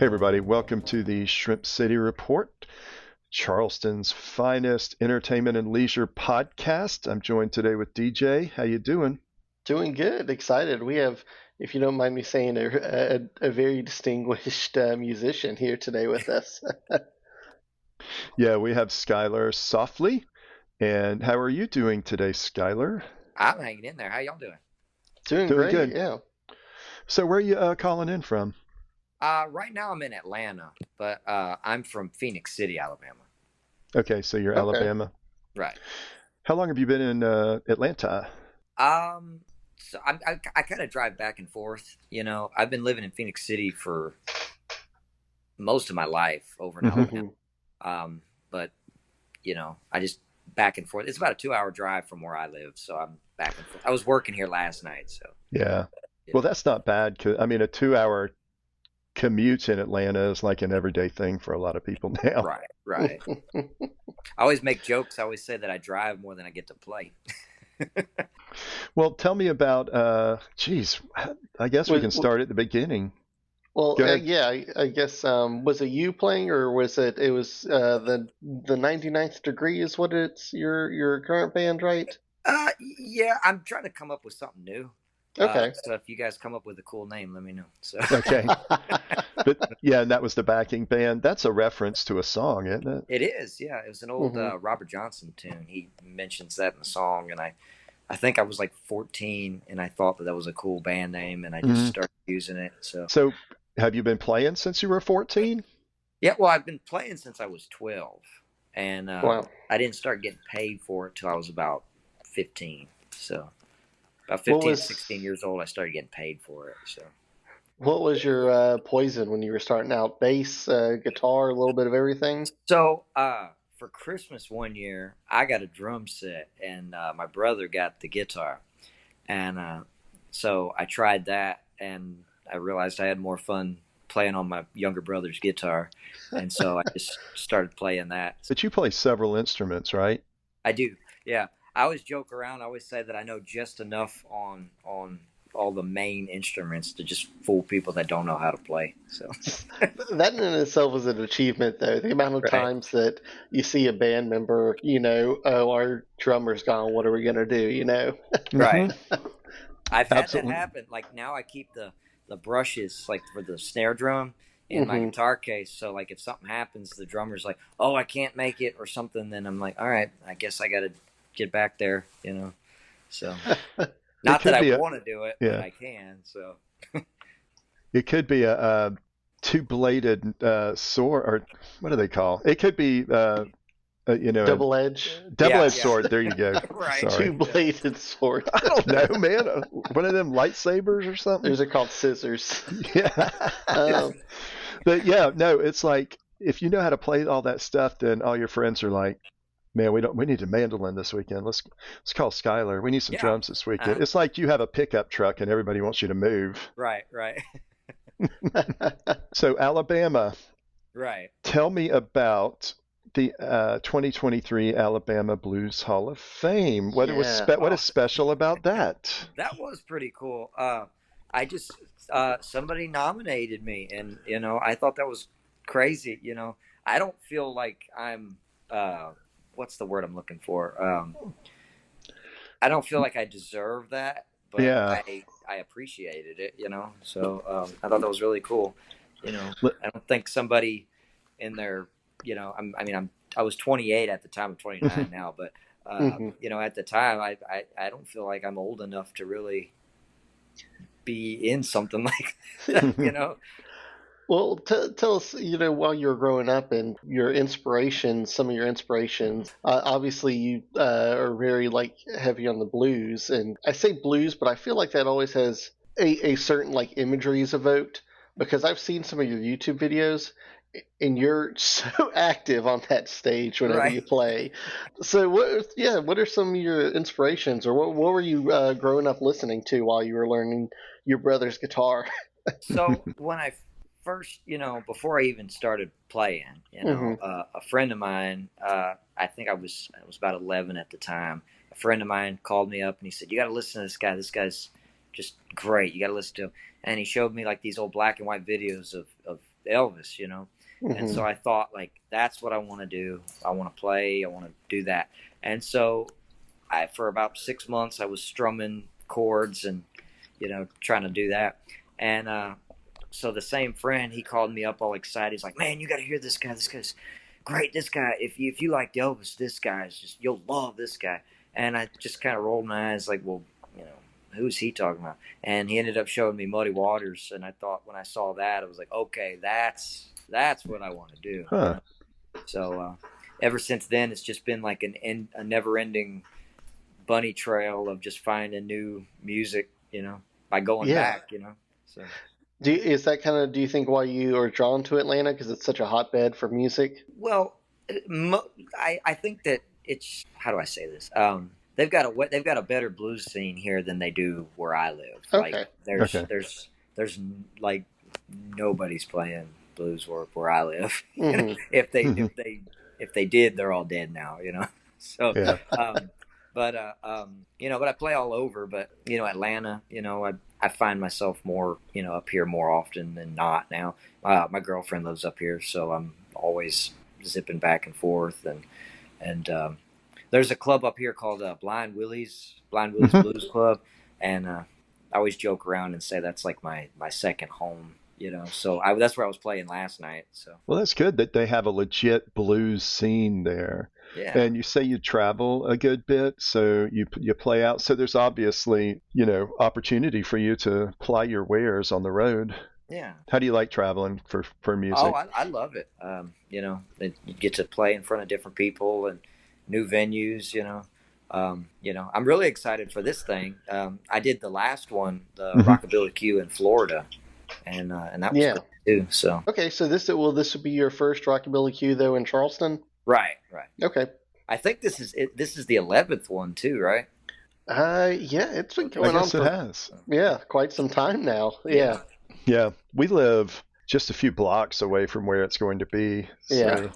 Hey everybody, welcome to the Shrimp City Report, Charleston's finest entertainment and leisure podcast. I'm joined today with DJ. How you doing? Doing good, excited. We have, if you don't mind me saying, a very distinguished musician here today with us. Yeah, we have Skyler Saufley. And how are you doing today, Skyler? I'm hanging in there. How y'all doing? Doing Doing great, good. yeah. So where are you calling in from? Right now I'm in Atlanta, but I'm from Phoenix City, Alabama. Okay, so you're Okay. Alabama. Right. How long have you been in Atlanta? So I kind of drive back and forth. I've been living in Phoenix City for most of my life over in Mhm. Alabama. But I just back and forth. It's about a 2-hour drive from where I live, so I'm back and forth. I was working here last night, so Yeah. you Well, know. that's not bad. I mean, a 2-hour commute in Atlanta is like an everyday thing for a lot of people now. Right, right. I always make jokes. I always say that I drive more than I get to play. Well, tell me about, geez, I guess we Was, can start at the beginning. well, Go ahead. yeah, I guess was it you playing or was it was the 99th Degree is what it's your current band, right? Yeah, I'm trying to come up with something new. Okay. So if you guys come up with a cool name, let me know. So Okay. But yeah, and that was the backing band. That's a reference to a song, isn't it? it is, yeah. It was an old hmm Robert Johnson tune. He mentions that in the song, and I think I was like 14, and I thought that was a cool band name, and I just Hmm. started using it. So So have you been playing since you were 14? yeah, well, I've been playing since I was 12, and Wow. I didn't start getting paid for it till I was about 15. So about What 15, was 16 years old, I started getting paid for it. So. what was your poison when you were starting out? Bass, guitar, a little bit of everything? So, for Christmas one year, I got a drum set, and my brother got the guitar, and so I tried that, and I realized I had more fun playing on my younger brother's guitar, and so I just started playing that. But you play several instruments, right? I do, yeah. I always joke around. I always say that I know just enough on all the main instruments to just fool people that don't know how to play. So, That in itself is an achievement, though. The amount of right, times that you see a band member, oh, our drummer's gone. What are we gonna do? Hmm. right. I've had that Absolutely. happen. Like now, I keep the brushes like for the snare drum in my hmm guitar case. So like if something happens, the drummer's like, "Oh, I can't make it" or something. Then I'm like, "All right, I guess I got to get back there." So It not that could I be a, want to do it, but yeah, I can. So it could be a two-bladed sword, or what do they call? It could be, a Double edge, yeah, double-edged yeah, sword. There you go. right, Sorry. yeah, two-bladed sword. I don't know, man. One of them lightsabers or something. Those are called scissors. Yeah. Um, But yeah, no, it's like if you know how to play all that stuff, then all your friends are like, "Man, we need a mandolin this weekend. Let's call Skyler. We need some yeah, drums this weekend." uh-huh. It's like you have a pickup truck and everybody wants you to move. Right, right, So Alabama, right. tell me about the 2023 Alabama Blues Hall of Fame. yeah. What is Oh, special about that? that was pretty cool. I just somebody nominated me, and I thought that was crazy. I don't feel like I'm what's the word I'm looking for? I don't feel like I deserve that, but Yeah. I appreciated it. So I thought that was really cool. Li- I don't think somebody in their I was 28 at the time. I'm 29 now, but hmm at the time I don't feel like I'm old enough to really be in something like that. Well, tell us, while you were growing up and your inspirations, some of your inspirations. Obviously, you are very like heavy on the blues, and I say blues, but I feel like that always has a certain like imagery is evoked because I've seen some of your YouTube videos, and you're so active on that stage whenever Right. you play. So, what are some of your inspirations, or what were you growing up listening to while you were learning your brother's guitar? So when I first, before I even started playing, hmm a friend of mine, I think I was about 11 at the time. A friend of mine called me up and he said, "You got to listen to this guy. This guy's just great. You got to listen to him." And he showed me like these old black and white videos of Elvis, you know. And so I thought, like, that's what I want to do. I want to play. I want to do that. And so for about 6 months, I was strumming chords and, you know, trying to do that. And so the same friend, he called me up all excited. He's like, man, you got to hear this guy. This guy's great. This guy, if you liked Elvis, this guy's just, you'll love this guy. And I just kind of rolled my eyes like, well, you know, who's he talking about? And he ended up showing me Muddy Waters. And I thought, when I saw that, I was like, okay, that's what I want to do. Huh. You know? So ever since then, it's just been like a never-ending bunny trail of just finding new music, you know, by going back, you know. So do you think why you are drawn to Atlanta, because it's such a hotbed for music? Well, I think that it's, how do I say this? They've got a better blues scene here than they do where I live. Okay. Like there's like nobody's playing blues where I live. If they did, they're all dead now, you know. So yeah. You know, but I play all over. But you know, Atlanta, you know, I find myself more, you know, up here more often than not now. My girlfriend lives up here, so I'm always zipping back and forth. And there's a club up here called Blind Willie's Blues Club, and I always joke around and say that's like my second home. You know, so that's where I was playing last night. So well, that's good that they have a legit blues scene there. Yeah. And you say you travel a good bit, so you play out. So there's obviously, you know, opportunity for you to ply your wares on the road. Yeah. How do you like traveling for music? Oh, I love it. You know, you get to play in front of different people and new venues. You know, I'm really excited for this thing. I did the last one, the Rockabillaque in Florida. And that was good too. So okay, so this would be your first Rockabillaque though in Charleston, right? Okay, I think this is the 11th one too, right? Yeah, it's been going on for quite some time now. Yeah, we live just a few blocks away from where it's going to be. So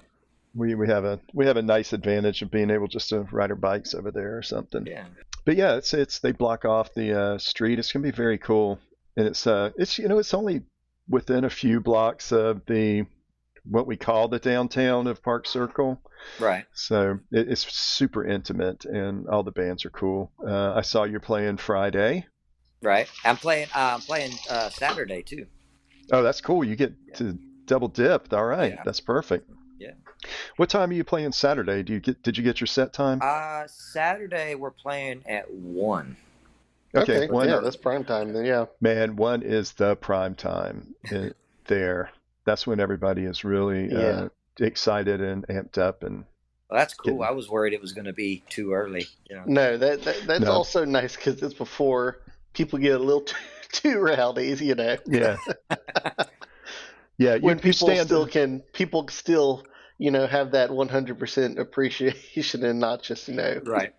we have a nice advantage of being able just to ride our bikes over there or something. Yeah, but yeah, it's they block off the street. It's gonna be very cool. And it's you know, it's only within a few blocks of what we call the downtown of Park Circle. Right. So it's super intimate, and all the bands are cool. I saw you're playing Friday. Right. I'm playing Saturday too. Oh, that's cool. You get to double dip. All right, that's perfect. Yeah. What time are you playing Saturday? Did you get your set time? Saturday we're playing at 1. Okay, that's prime time then, yeah. Man, 1 is the prime time there. That's when everybody is really excited and amped up. And well, that's cool. I was worried it was going to be too early. You know? No, that's also nice because it's before people get a little too rowdy, you know. Yeah. Yeah, when people still you know, have that 100% appreciation and not just, you know. Right.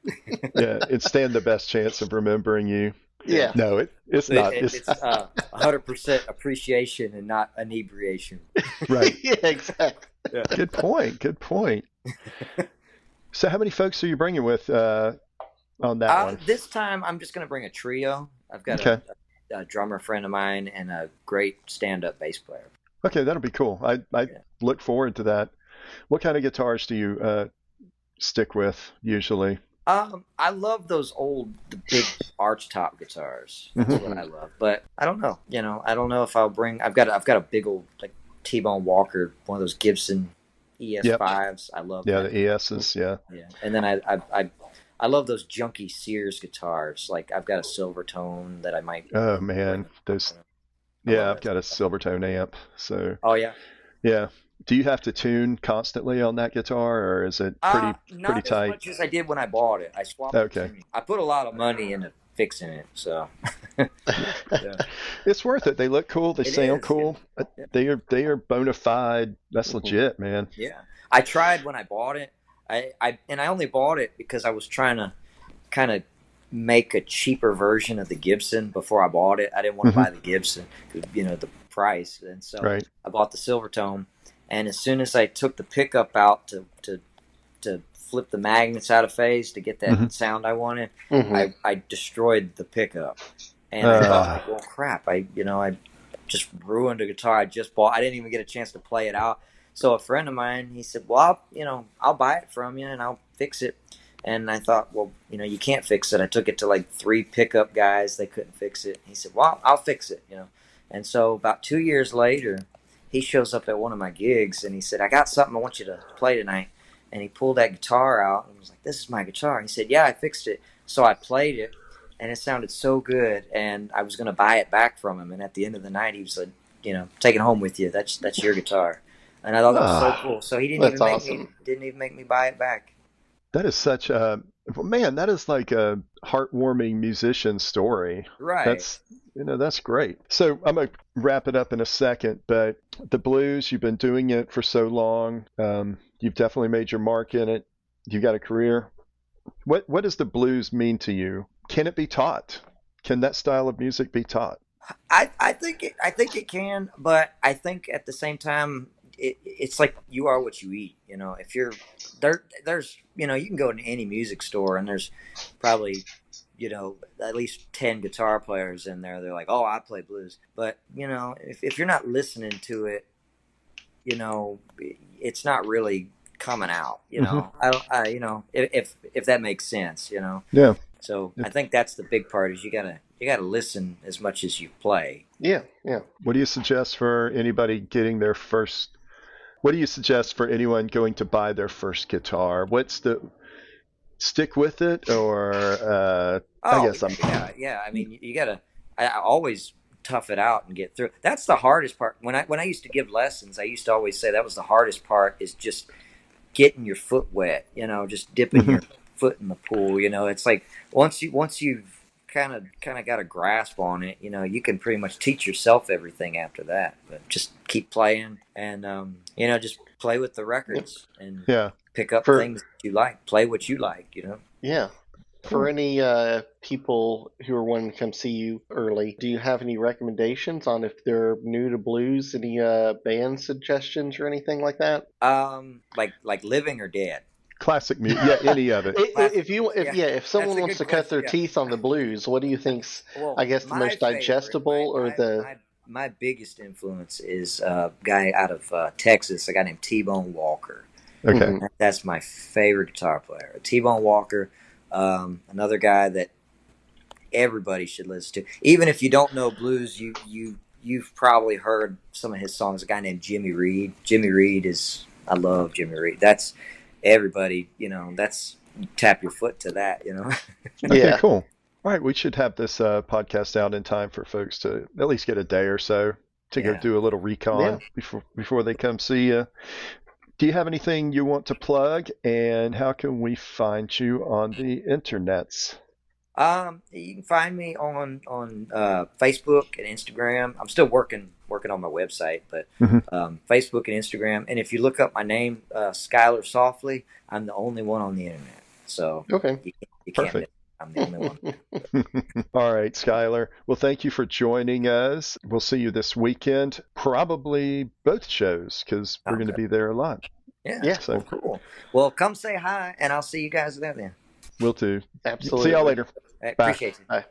Yeah, and stand the best chance of remembering you. Yeah. No, it's not. It's 100% appreciation and not inebriation. Right. Yeah, exactly. Yeah. Good point. So how many folks are you bringing with on that one? This time I'm just going to bring a trio. I've got a drummer friend of mine and a great stand-up bass player. Okay, that'll be cool. I look forward to that. What kind of guitars do you stick with usually? I love the big archtop guitars. That's what I love. But I don't know. You know, I don't know if I'll bring. I've got a big old like T-Bone Walker, one of those Gibson ES5s. I love. Yeah, that. the ESs. Yeah. Yeah, and then I love those junky Sears guitars. Like I've got a Silvertone that I might. Oh man, those. Yeah, I've got a Silvertone amp. So. Oh yeah. Yeah. Do you have to tune constantly on that guitar, or is it pretty tight? Not as much as I did when I bought it. I swapped. Okay. I put a lot of money into fixing it, so. Yeah. It's worth it. They look cool. They sound cool. Yeah. They are bona fide. That's legit, man. Yeah. I tried when I bought it. I only bought it because I was trying to kind of make a cheaper version of the Gibson before I bought it. I didn't want to buy the Gibson, you know, the price, and so I bought the Silvertone. And as soon as I took the pickup out to flip the magnets out of phase to get that sound I wanted, I destroyed the pickup. And I thought, well, crap! I just ruined a guitar I just bought. I didn't even get a chance to play it out. So a friend of mine, he said, well, I'll buy it from you and I'll fix it. And I thought, well, you can't fix it. I took it to like 3 pickup guys. They couldn't fix it. He said, well, I'll fix it, And so about 2 years later, he shows up at one of my gigs and he said, I got something I want you to play tonight. And he pulled that guitar out and was like, this is my guitar. And he said, yeah, I fixed it. So I played it and it sounded so good. And I was going to buy it back from him. And at the end of the night, he was like, take it home with you. That's your guitar. And I thought that was so cool. So he didn't even make me buy it back. That is such a man. That is like a heartwarming musician story. Right. That's great. So I'm gonna wrap it up in a second. But the blues, you've been doing it for so long. You've definitely made your mark in it. You got a career. What does the blues mean to you? Can it be taught? Can that style of music be taught? I think it can, but I think at the same time, it's like you are what you eat. If you're there's you can go into any music store and there's probably at least 10 guitar players in there. They're like, oh, I play blues, but if you're not listening to it, it's not really coming out. If that makes sense. Yeah. So I think that's the big part is you gotta listen as much as you play. Yeah. What do you suggest for anybody getting their first? What do you suggest for anyone going to buy their first guitar? Stick with it, or I guess yeah. I mean, you gotta. I always tough it out and get through. That's the hardest part. When I used to give lessons, I used to always say that was the hardest part is just getting your foot wet. Just dipping your foot in the pool. It's like once you've kind of got a grasp on it, you can pretty much teach yourself everything after that. But just keep playing and just play with the records and pick up things that you like. Play what you like. Yeah. For any people who are wanting to come see you early, do you have any recommendations on if they're new to blues? Any band suggestions or anything like that? Like living or dead. Classic music, any of it. If someone wants to cut their teeth on the blues, what do you think's the most digestible my biggest influence is a guy out of Texas, a guy named T-Bone Walker. Okay, that's my favorite guitar player. T-Bone Walker, another guy that everybody should listen to. Even if you don't know blues, you've probably heard some of his songs. A guy named Jimmy Reed. I love Jimmy Reed. That's everybody, that's tap your foot to that, Okay, cool. All right, we should have this podcast out in time for folks to at least get a day or so to go do a little recon before they come see you. Do you have anything you want to plug, and how can we find you on the internets? You can find me on Facebook and Instagram. I'm still working on my website, but Facebook and Instagram. And if you look up my name, Skyler Saufley, I'm the only one on the internet. So you can't miss. I'm the only one. All right, Skyler. Well, thank you for joining us. We'll see you this weekend, probably both shows, because we're going to be there a lot. Yeah. So cool. Well, come say hi, and I'll see you guys there then. Will do. Absolutely. See y'all later. Appreciate it. Bye.